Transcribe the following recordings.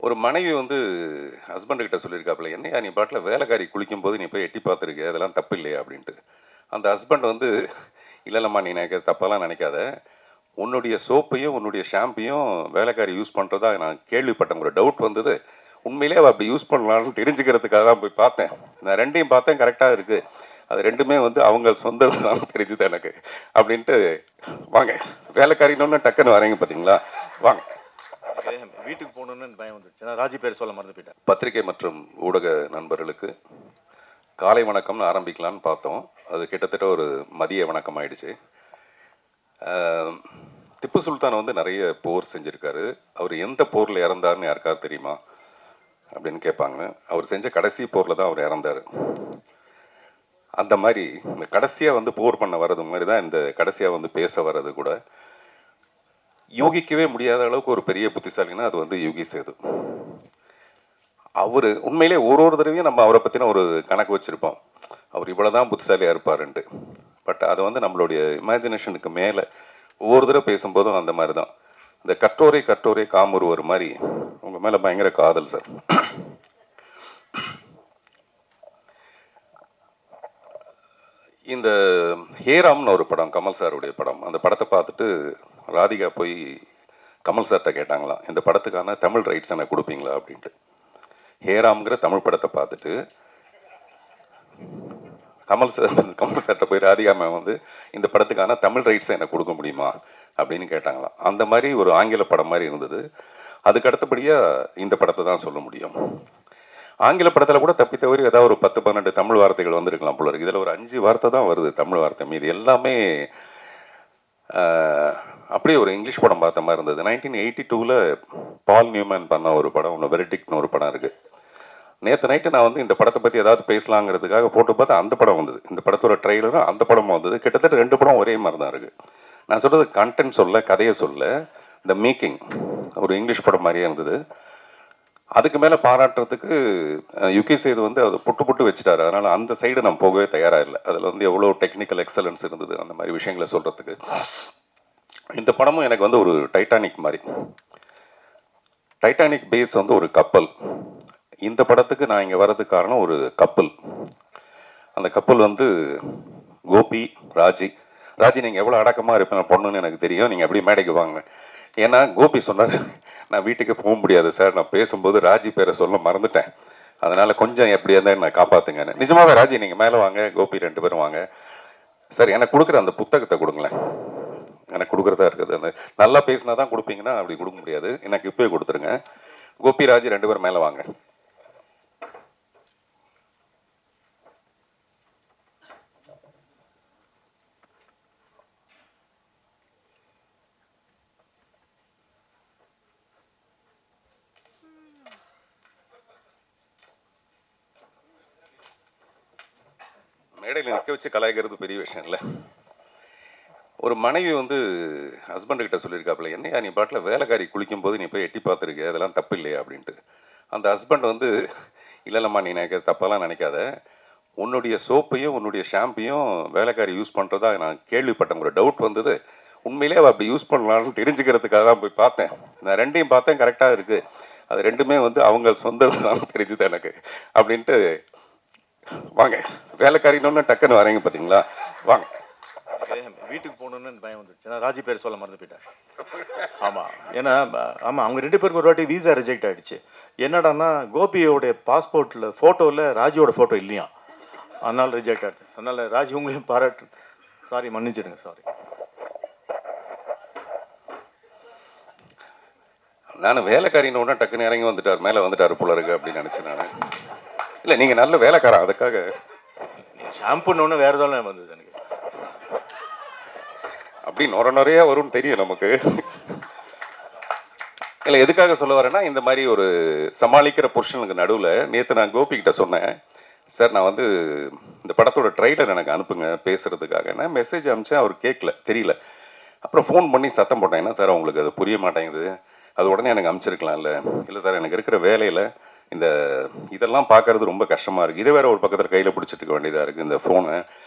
ஒரு மனைவி வந்து ஹஸ்பண்ட் கிட்ட சொல்லியிருக்காப்புல, என்னையா நீ பாட்டில் வேலைக்காரி குளிக்கும் போது நீ போய் எட்டி பார்த்துருக்க, அதெல்லாம் தப்பு இல்லையா அப்படின்ட்டு. அந்த ஹஸ்பண்ட் வந்து, இல்லைல்லம்மா நீ நினைக்கிற தப்பெல்லாம் நினைக்காத, உன்னுடைய சோப்பையும் உன்னுடைய ஷாம்பையும் வேலைக்காரி யூஸ் பண்ணுறதா நான் கேள்விப்பட்டேன், ஒரு டவுட் வந்தது. உண்மையிலே அவள் அப்படி யூஸ் பண்ணலான்னு தெரிஞ்சுக்கிறதுக்காக தான் போய் பார்த்தேன். நான் ரெண்டையும் பார்த்தேன், கரெக்டாக இருக்குது. அது ரெண்டுமே வந்து அவங்க சொந்த தான் தெரிஞ்சுது எனக்கு அப்படின்ட்டு. வாங்க, வேலைக்காரின்னு டக்குன்னு வரீங்க பார்த்தீங்களா, வாங்க. வீட்டுக்கு போகணுன்னு பயம் வந்துச்சு. நான் ராஜி பேர் சொல்ல மறந்து போயிட்டேன். பத்திரிகை மற்றும் ஊடக நண்பர்களுக்கு காலை வணக்கம்னு ஆரம்பிக்கலான்னு பார்த்தோம். அது கிட்டத்தட்ட ஒரு மதிய வணக்கம் ஆயிடுச்சு. திப்பு சுல்தான் வந்து நிறைய போர் செஞ்சுருக்காரு. அவர் எந்த போரில் இறந்தார்னு யாருக்காவது தெரியுமா அப்படின்னு கேட்பாங்க. அவர் செஞ்ச கடைசி போரில் தான் அவர் இறந்தார். அந்த மாதிரி இந்த கடைசியாக வந்து போர் பண்ண வர்றது மாதிரி தான் இந்த கடைசியாக வந்து பேச வர்றது கூட. யூகிக்கவே முடியாத அளவுக்கு ஒரு பெரிய புத்திசாலின்னா அது வந்து யோகி சேது. அவர் உண்மையிலே ஒரு தடவையும் நம்ம அவரை பற்றின ஒரு கணக்கு வச்சுருப்போம், அவர் இவ்வளோ தான் புத்திசாலியாக இருப்பாருன்ட்டு. பட் அதை வந்து நம்மளுடைய இமேஜினேஷனுக்கு மேலே ஒவ்வொரு தடவை பேசும்போதும் அந்த மாதிரி தான். இந்த கற்றோரை காமுறுவர் மாதிரி உங்கள் மேலே பயங்கர காதல் சார். இந்த ஹேராம்னு ஒரு படம், கமல் சாருடைய படம். அந்த படத்தை பார்த்துட்டு ராதிகா போய் கமல் சார்கிட்ட கேட்டாங்களாம், இந்த படத்துக்கான தமிழ் ரைட்ஸ் எனக்கு கொடுப்பீங்களா அப்படின்ட்டு. ஹேராம்ங்கிற தமிழ் படத்தை பார்த்துட்டு கமல் சார்கிட்ட போய் ராதிகா மேம் வந்து இந்த படத்துக்கான தமிழ் ரைட்ஸை எனக்கு கொடுக்க முடியுமா அப்படின்னு கேட்டாங்களாம். அந்த மாதிரி ஒரு ஆங்கில படம் மாதிரி இருந்தது. அதுக்கு அடுத்தபடியாக இந்த படத்தை தான் சொல்ல முடியும். ஆங்கில படத்தில் கூட தப்பி தவறி ஏதாவது ஒரு 10-12 தமிழ் வார்த்தைகள் வந்திருக்கலாம் போல இருக்கு. இதில் ஒரு 5 வார்த்தை தான் வருது தமிழ் வார்த்தை. மீது எல்லாமே அப்படியே ஒரு இங்கிலீஷ் படம் பார்த்த மாதிரி இருந்தது. 1982 பால் நியூமேன் பண்ண ஒரு படம் ஒன்று, வெரிடிக்ட்னு ஒரு படம் இருக்குது. நேற்று நைட்டு நான் வந்து இந்த படத்தை பற்றி ஏதாவது பேசலாங்கிறதுக்காக போட்டு பார்த்தா அந்த படம் வந்தது. இந்த படத்தோட ட்ரெய்லரும் அந்த படமும் வந்தது. கிட்டத்தட்ட 2 படம் ஒரே மாதிரி தான் இருக்குது. நான் சொல்கிறது கண்டென்ட் சொல்ல, கதையை சொல்ல, இந்த மேக்கிங் ஒரு இங்கிலீஷ் படம் மாதிரியே இருந்தது. அதுக்கு மேலே பாராட்டுறதுக்கு யுகி சேது வந்து அதை புட்டு வச்சுட்டாரு. அதனால் அந்த சைடு நான் போகவே தயாராக இல்லை. அதில் வந்து எவ்வளோ டெக்னிக்கல் எக்ஸலன்ஸ் இருந்தது அந்த மாதிரி விஷயங்களை சொல்கிறதுக்கு. இந்த படமும் எனக்கு வந்து ஒரு டைட்டானிக் மாதிரி. டைட்டானிக் பேஸ் வந்து ஒரு கப்பல். இந்த படத்துக்கு நான் இங்கே வர்றதுக்கு காரணம் ஒரு கப்பல். அந்த கப்பல் வந்து கோபி, ராஜி. நீங்கள் எவ்வளோ அடக்கமாக இருப்பேன் பொண்ணுன்னு எனக்கு தெரியும், நீங்கள் அப்படியே மேடைக்கு வாங்க. ஏன்னா கோபி சொன்னார், நான் வீட்டுக்கு போக முடியாது சார், நான் பேசும்போது ராஜி பேரை சொல்ல மறந்துட்டேன், அதனால் கொஞ்சம் எப்படி இருந்தால் நான் காப்பாற்றுங்கன்னு. நிஜமாவே ராஜி நீங்கள் மேலே வாங்க, கோபி 2 பேரும் வாங்க. சார் எனக்கு கொடுக்குற அந்த புத்தகத்தை கொடுங்களேன், எனக்கு கொடுக்குறதா இருக்குது. அந்த நல்லா பேசினா தான் கொடுப்பீங்கன்னா அப்படி கொடுக்க முடியாது, எனக்கு இப்போயே கொடுத்துருங்க. கோபி, ராஜி 2 பேரும் மேலே வாங்க. மேடையில் நிற்க வச்சு கலாய்க்கிறது பெரிய விஷயம் இல்லை. ஒரு மனைவி வந்து ஹஸ்பண்ட் கிட்ட சொல்லியிருக்காப்புல, என்னையா நீ பாட்டில் வேலைக்காரி குளிக்கும் போது நீ போய் எட்டி பார்த்துருக்க, அதெல்லாம் தப்பு இல்லையா அப்படின்ட்டு. அந்த ஹஸ்பண்ட் வந்து, இல்லைல்லம்மா நீ நினைக்கிற தப்பெல்லாம் நினைக்காத, உன்னுடைய சோப்பையும் உன்னுடைய ஷாம்பையும் வேலைக்காரி யூஸ் பண்ணுறதா நான் கேள்விப்பட்டேன், ஒரு டவுட் வந்தது. உண்மையிலே அவள் அப்படி யூஸ் பண்ணலான்னு தெரிஞ்சுக்கிறதுக்காக தான் போய் பார்த்தேன். நான் ரெண்டையும் பார்த்தேன், கரெக்டாக இருக்குது. அது ரெண்டுமே வந்து அவங்க சொந்த தான் தெரிஞ்சுது எனக்கு அப்படின்ட்டு. வாங்க, வேலைக்காரின்னு டக்குன்னு வரீங்க பார்த்தீங்களா, வாங்க. வீட்டுக்கு போகணுன்னு பயம் வந்துச்சு. நான் ராஜி பேர் சொல்ல மறந்து போயிட்டேன். ஆமாம், ஏன்னா ஆமாம் அவங்க 2 பேருக்கு ஒரு வாட்டி வீசா ரிஜெக்ட் ஆகிடுச்சு. என்னடான்னா கோபியோடைய பாஸ்போர்ட்டில் ஃபோட்டோவில் ராஜியோட ஃபோட்டோ இல்லையா, அதனால் ரிஜெக்ட் ஆகிடுச்சு. அதனால் ராஜி உங்களையும் பாராட்டு, சாரி மன்னிச்சிடுங்க, சாரி. நான் வேலைக்காரின்னு ஒன்றா டக்குன்னு இறங்கி வந்துட்டார், மேலே வந்துட்டார் போல இருக்கு அப்படின்னு நினச்சேன் நான். இல்லை நீங்கள் நல்ல வேலைக்காரன், அதுக்காக. ஷாம்புன்னு ஒன்று வேறு எதாவது வந்தது எனக்கு, அப்படி நிறையா வரும்னு தெரியும் நமக்கு. இல்லை எதுக்காக சொல்ல வரேன்னா, இந்த மாதிரி ஒரு சமாளிக்கிற புருஷனுக்கு நடுவில் நேற்று நான் கோபிக்கிட்ட சொன்னேன், சார் நான் வந்து இந்த படத்தோட ட்ரெய்லர் எனக்கு அனுப்புங்க பேசுகிறதுக்காக. நான் மெசேஜ் அனுப்பிச்சேன், அவர் கேட்கல, தெரியல. அப்புறம் ஃபோன் பண்ணி சத்தம் போட்டேன், என்ன சார் உங்களுக்கு அது புரிய மாட்டேங்குது, அது உடனே எனக்கு அனுப்பிச்சிருக்கலாம். இல்லை சார் எனக்கு இருக்கிற வேலையில் இந்த இதெல்லாம் பார்க்கறது ரொம்ப கஷ்டமாக இருக்குது, இதை வேற ஒரு பக்கத்தில் கையில் பிடிச்சிட்டு இருக்க வேண்டியதாக இருக்குது இந்த ஃபோனை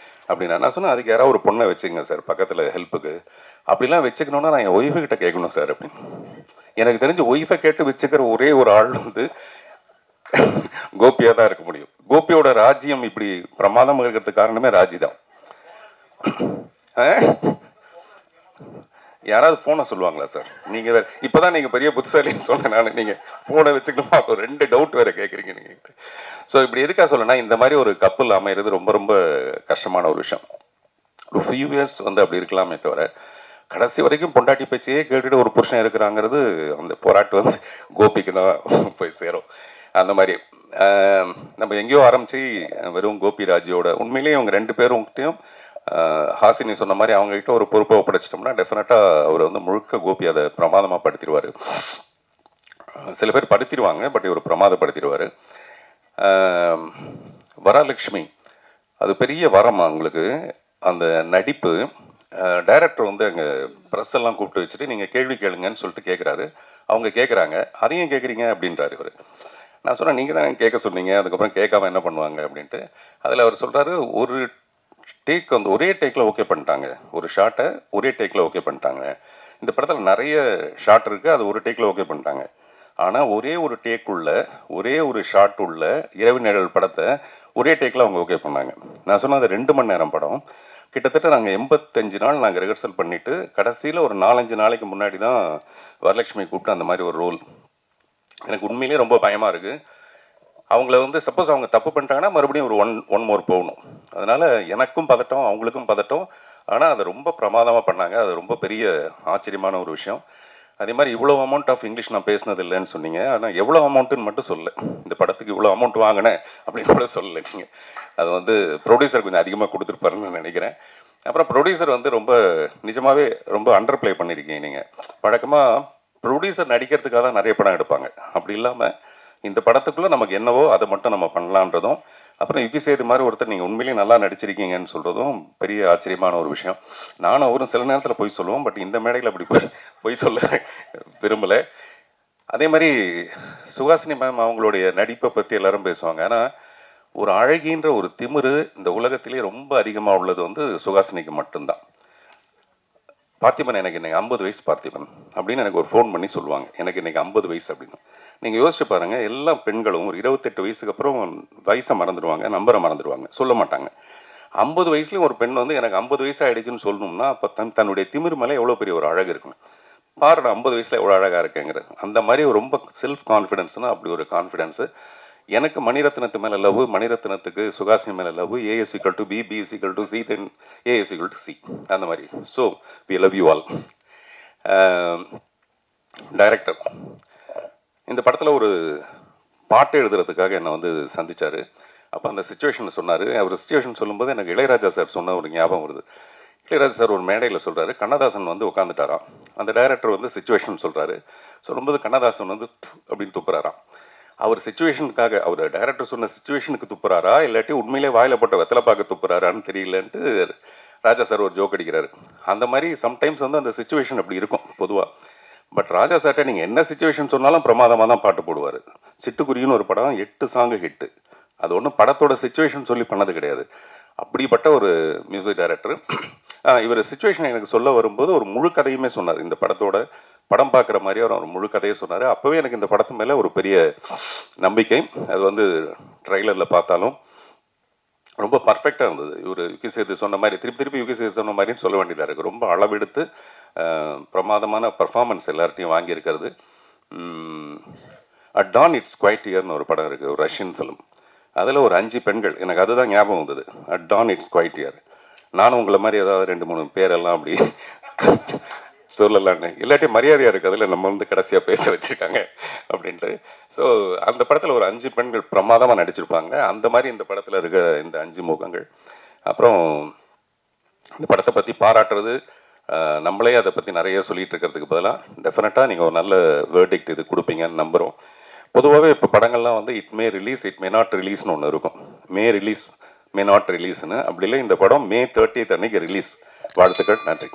அப்படின்னா. நான் சொன்னேன், அதுக்கு யாராவது ஒரு பொண்ணை வச்சுங்க சார் பக்கத்தில் ஹெல்ப்புக்கு. அப்படிலாம் வச்சுக்கணுன்னா நான் என் ஒய்ஃபு கிட்ட கேட்கணும் சார் அப்படின்னு. எனக்கு தெரிஞ்சு ஒய்ஃபை கேட்டு வச்சுக்கிற ஒரே ஒரு ஆள் வந்து கோபியாக தான் இருக்க முடியும். கோபியோட ராஜ்யம் இப்படி பிரமாதமாக இருக்கிறதுக்கு காரணமே ராஜி தான். யாராவது ஃபோனை சொல்லுவாங்களா சார்? நீங்கள் வேறு இப்போ தான் நீங்கள் பெரிய புத்திசாலின்னு சொன்னேன் நான். நீங்கள் ஃபோனை வச்சுக்கணுமா? ஒரு 2 டவுட் வேறு கேட்குறீங்க நீங்கள். ஸோ இப்படி எதுக்காக சொல்லணும்னா, இந்த மாதிரி ஒரு கப்பல் அமைகிறது ரொம்ப ரொம்ப கஷ்டமான ஒரு விஷயம். ஒரு ஃபியூ இயர்ஸ் வந்து அப்படி இருக்கலாமே தவிர, கடைசி வரைக்கும் பொண்டாட்டி பேச்சையே கேட்டுட்டு ஒரு புருஷன் இருக்கிறாங்கிறது அந்த போராட்டம் வந்து கோபிக்கு தான் போய் சேரும். அந்த மாதிரி நம்ம எங்கேயோ ஆரம்பித்து வெறும் கோபி ராஜியோட உண்மையிலேயே அவங்க 2 பேரும்கிட்டையும் ஹாசினி சொன்ன மாதிரி அவங்ககிட்ட ஒரு பொறுப்பை ஒப்படைச்சிட்டோம்னா டெஃபினட்டாக அவர் வந்து முழுக்க கோபி அதை பிரமாதமாக படுத்திடுவார். சில பேர் படுத்திடுவாங்க, பட் இவர் பிரமாதப்படுத்திடுவார். வரலட்சுமி அது பெரிய வரம் அவங்களுக்கு. அந்த நடிப்பு டைரக்டர் வந்து அங்கே ப்ரெஸ் எல்லாம் கூப்பிட்டு வச்சுட்டு நீங்கள் கேள்வி கேளுங்கன்னு சொல்லிட்டு கேட்குறாரு. அவங்க கேட்குறாங்க, அதையும் கேட்குறீங்க அப்படின்றாரு இவர். நான் சொன்னேன், நீங்கள் தான் கேட்க சொன்னீங்க, அதுக்கப்புறம் கேட்காம என்ன பண்ணுவாங்க அப்படின்ட்டு. அதில் அவர் சொல்கிறாரு, ஒரு டேக் வந்து ஒரே டேக்கில் ஓகே பண்ணிட்டாங்க, ஒரு ஷாட்டை ஒரே டேக்கில் ஓகே பண்ணிட்டாங்க. இந்த படத்தில் நிறைய ஷாட் இருக்குது, அது ஒரு டேக்கில் ஓகே பண்ணிட்டாங்க. ஆனால் ஒரே ஒரு டேக் உள்ள ஒரே ஒரு ஷாட் உள்ள இரவு நிழல் படத்தை ஒரே டேக்கில் அவங்க ஓகே பண்ணாங்க. நான் சொன்ன அது 2 மணி நேரம் படம். கிட்டத்தட்ட நாங்கள் 85 நாள் நாங்கள் ரிஹர்சல் பண்ணிவிட்டு கடைசியில் ஒரு 4-5 நாளைக்கு முன்னாடி தான் வரலட்சுமி கூப்பிட்டு அந்த மாதிரி ஒரு ரோல். எனக்கு உண்மையிலேயே ரொம்ப பயமாக இருக்குது. அவங்கள வந்து சப்போஸ் அவங்க தப்பு பண்ணிட்டாங்கன்னா மறுபடியும் ஒரு ஒன் மோர் போகணும். அதனால் எனக்கும் பதட்டம், அவங்களுக்கும் பதட்டம். ஆனால் அதை ரொம்ப பிரமாதமாக பண்ணாங்க. அது ரொம்ப பெரிய ஆச்சரியமான ஒரு விஷயம். அதே மாதிரி இவ்வளோ அமௌண்ட் ஆஃப் இங்கிலீஷ் நான் பேசினது இல்லைன்னு சொன்னீங்க. ஆனால் எவ்வளோ அமௌண்ட்டுன்னு மட்டும் சொல்லலை. இந்த படத்துக்கு இவ்வளோ அமௌண்ட் வாங்கினேன் அப்படின்னு கூட சொல்லலை நீங்கள். அது வந்து ப்ரொடியூசர் கொஞ்சம் அதிகமாக கொடுத்துருப்பாருன்னு நினைக்கிறேன். அப்புறம் ப்ரொடியூசர் வந்து ரொம்ப நிஜமாகவே ரொம்ப அண்டர் ப்ளே பண்ணியிருக்கீங்க நீங்கள். வழக்கமாக ப்ரொடியூசர் நடிக்கிறதுக்காக தான் நிறைய படம் எடுப்பாங்க. அப்படி இல்லாமல் இந்த படத்துக்குள்ளே நமக்கு என்னவோ அதை மட்டும் நம்ம பண்ணலான்றதும், அப்புறம் யுகி சேது மாதிரி ஒருத்தர் நீங்கள் உண்மையிலேயே நல்லா நடிச்சிருக்கீங்கன்னு சொல்கிறதும் பெரிய ஆச்சரியமான ஒரு விஷயம். நானும் அவரும் சில நேரத்தில் போய் சொல்லுவோம், பட் இந்த மேடையில் அப்படி போய் சொல்ல விரும்பலை. அதே மாதிரி சுஹாசினி மேம் அவங்களுடைய நடிப்பை பற்றி எல்லாரும் பேசுவாங்க. ஆனால் ஒரு அழகின்ற ஒரு திமிரு இந்த உலகத்திலே ரொம்ப அதிகமாக உள்ளது வந்து சுஹாசினிக்கு மட்டும்தான். பார்த்திபன் எனக்கு இன்னைக்கு 50 வயசு பார்த்திபன் அப்படின்னு எனக்கு ஒரு ஃபோன் பண்ணி சொல்லுவாங்க, எனக்கு இன்னைக்கு 50 வயசு அப்படின்னு. நீங்கள் யோசிச்சு பாருங்கள், எல்லா பெண்களும் ஒரு 28 வயசுக்கு அப்புறம் வயசை மறந்துடுவாங்க, நம்பரை மறந்துடுவாங்க, சொல்ல மாட்டாங்க. 50 வயசுலேயும் ஒரு பெண் வந்து எனக்கு 50 வயசு ஆகிடுச்சுன்னு சொல்லணும்னா அப்போ தன்னுடைய திமிர் மேலே எவ்வளோ பெரிய ஒரு அழகு இருக்கணும். பாரு, நான் 50 வயசில் எவ்வளோ அழகாக இருக்கேங்கிறது. அந்த மாதிரி ரொம்ப செல்ஃப் கான்ஃபிடென்ஸ்னா அப்படி ஒரு கான்ஃபிடென்ஸு. எனக்கு மணிரத்னத்து மேலே லவ், மணிரத்னத்துக்கு சுகாசினி மேலே love. A is equal to B, B is equal to C, then A is equal to C, அந்த மாதிரி. So we love you all. Director இந்த படத்தில் ஒரு பாட்டு எழுதுறதுக்காக என்னை வந்து சந்தித்தார். அப்போ அந்த சுச்சுவேஷன் சொன்னார். அவர் சுச்சுவேஷன் சொல்லும்போது எனக்கு இளையராஜா சார் சொன்ன ஒரு ஞாபகம் வருது. இளையராஜா சார் ஒரு மேடையில் சொல்கிறாரு, கண்ணதாசன் வந்து உட்காந்துட்டாராம். அந்த டைரக்டர் வந்து சுச்சுவேஷன் சொல்கிறாரு. சொல்லும்போது கண்ணதாசன் வந்து அப்படின்னு துப்புறாராம். அவர் சுச்சுவேஷனுக்காக, அவர் டைரக்டர் சொன்ன சுச்சுவேஷனுக்கு துப்புறாரா இல்லாட்டி உண்மையிலே வாயில் போட்ட வெத்தலை பார்க்க துப்புறாரான்னு தெரியலன்ட்டு ராஜா சார் ஒரு ஜோக் அடிக்கிறாரு. அந்த மாதிரி சம்டைம்ஸ் வந்து அந்த சுச்சுவேஷன் அப்படி இருக்கும் பொதுவாக. பட் ராஜா சார்ட்ட நீங்கள் என்ன சுச்சுவேஷன் சொன்னாலும் பிரமாதமாக தான் பாட்டு போடுவார். சிட்டுக்குருவின்னு ஒரு படம் 8 சாங்கு ஹிட்டு. அது ஒன்றும் படத்தோட சுச்சுவேஷன் சொல்லி பண்ணது கிடையாது. அப்படிப்பட்ட ஒரு மியூசிக் டைரக்டர். இவர் சுச்சுவேஷன் எனக்கு சொல்ல வரும்போது ஒரு முழு கதையுமே சொன்னார். இந்த படத்தோட படம் பார்க்குற மாதிரி அவர் ஒரு முழு கதையை சொன்னார். அப்போவே எனக்கு இந்த படத்து மேலே ஒரு பெரிய நம்பிக்கை. அது வந்து ட்ரைலரில் பார்த்தாலும் ரொம்ப பர்ஃபெக்டாக இருந்தது. இவர் யுகி சேது சொன்ன மாதிரி திருப்பி யுகி சேது சொன்ன மாதிரின்னு சொல்ல வேண்டியதாக இருக்குது. ரொம்ப அளவெடுத்து பிரமாதமான பர்ஃபார்மன்ஸ் எல்லார்ட்டையும் வாங்கியிருக்கிறது. அட் டான் இட்ஸ் குவைட் இயர்னு ஒரு படம் இருக்குது, ஒரு ரஷ்யன் ஃபிலிம். அதில் ஒரு 5 பெண்கள், எனக்கு அதுதான் ஞாபகம் வந்தது. At dawn it's quiet here. நானும் உங்களை மாதிரி ஏதாவது 2-3 பேரெல்லாம் அப்படி சொல்லலான்னு, இல்லாட்டி மரியாதையாக இருக்குது அதில் நம்ம வந்து கடைசியாக பேச வச்சுருக்காங்க அப்படின்ட்டு. ஸோ அந்த படத்தில் ஒரு 5 பெண்கள் பிரமாதமாக நடிச்சிருப்பாங்க. அந்த மாதிரி இந்த படத்தில் இருக்க இந்த 5 முகங்கள். அப்புறம் இந்த படத்தை பற்றி பாராட்டுறது, நம்மளே அதை பற்றி நிறைய சொல்லிகிட்டு இருக்கிறதுக்கு பதிலாக டெஃபினட்டாக நீங்கள் ஒரு நல்ல வேர்டிக்ட் இது கொடுப்பீங்கன்னு நம்புகிறோம். பொதுவாகவே இப்போ படங்கள்லாம் வந்து it may release, it may not ரிலீஸ்னு ஒன்று இருக்கும். மே ரிலீஸ், மே நாட் ரிலீஸ்னு. அப்படி இல்லை, இந்த படம் May 30th அன்னைக்கு ரிலீஸ். வாழ்த்துக்கள், நன்றி.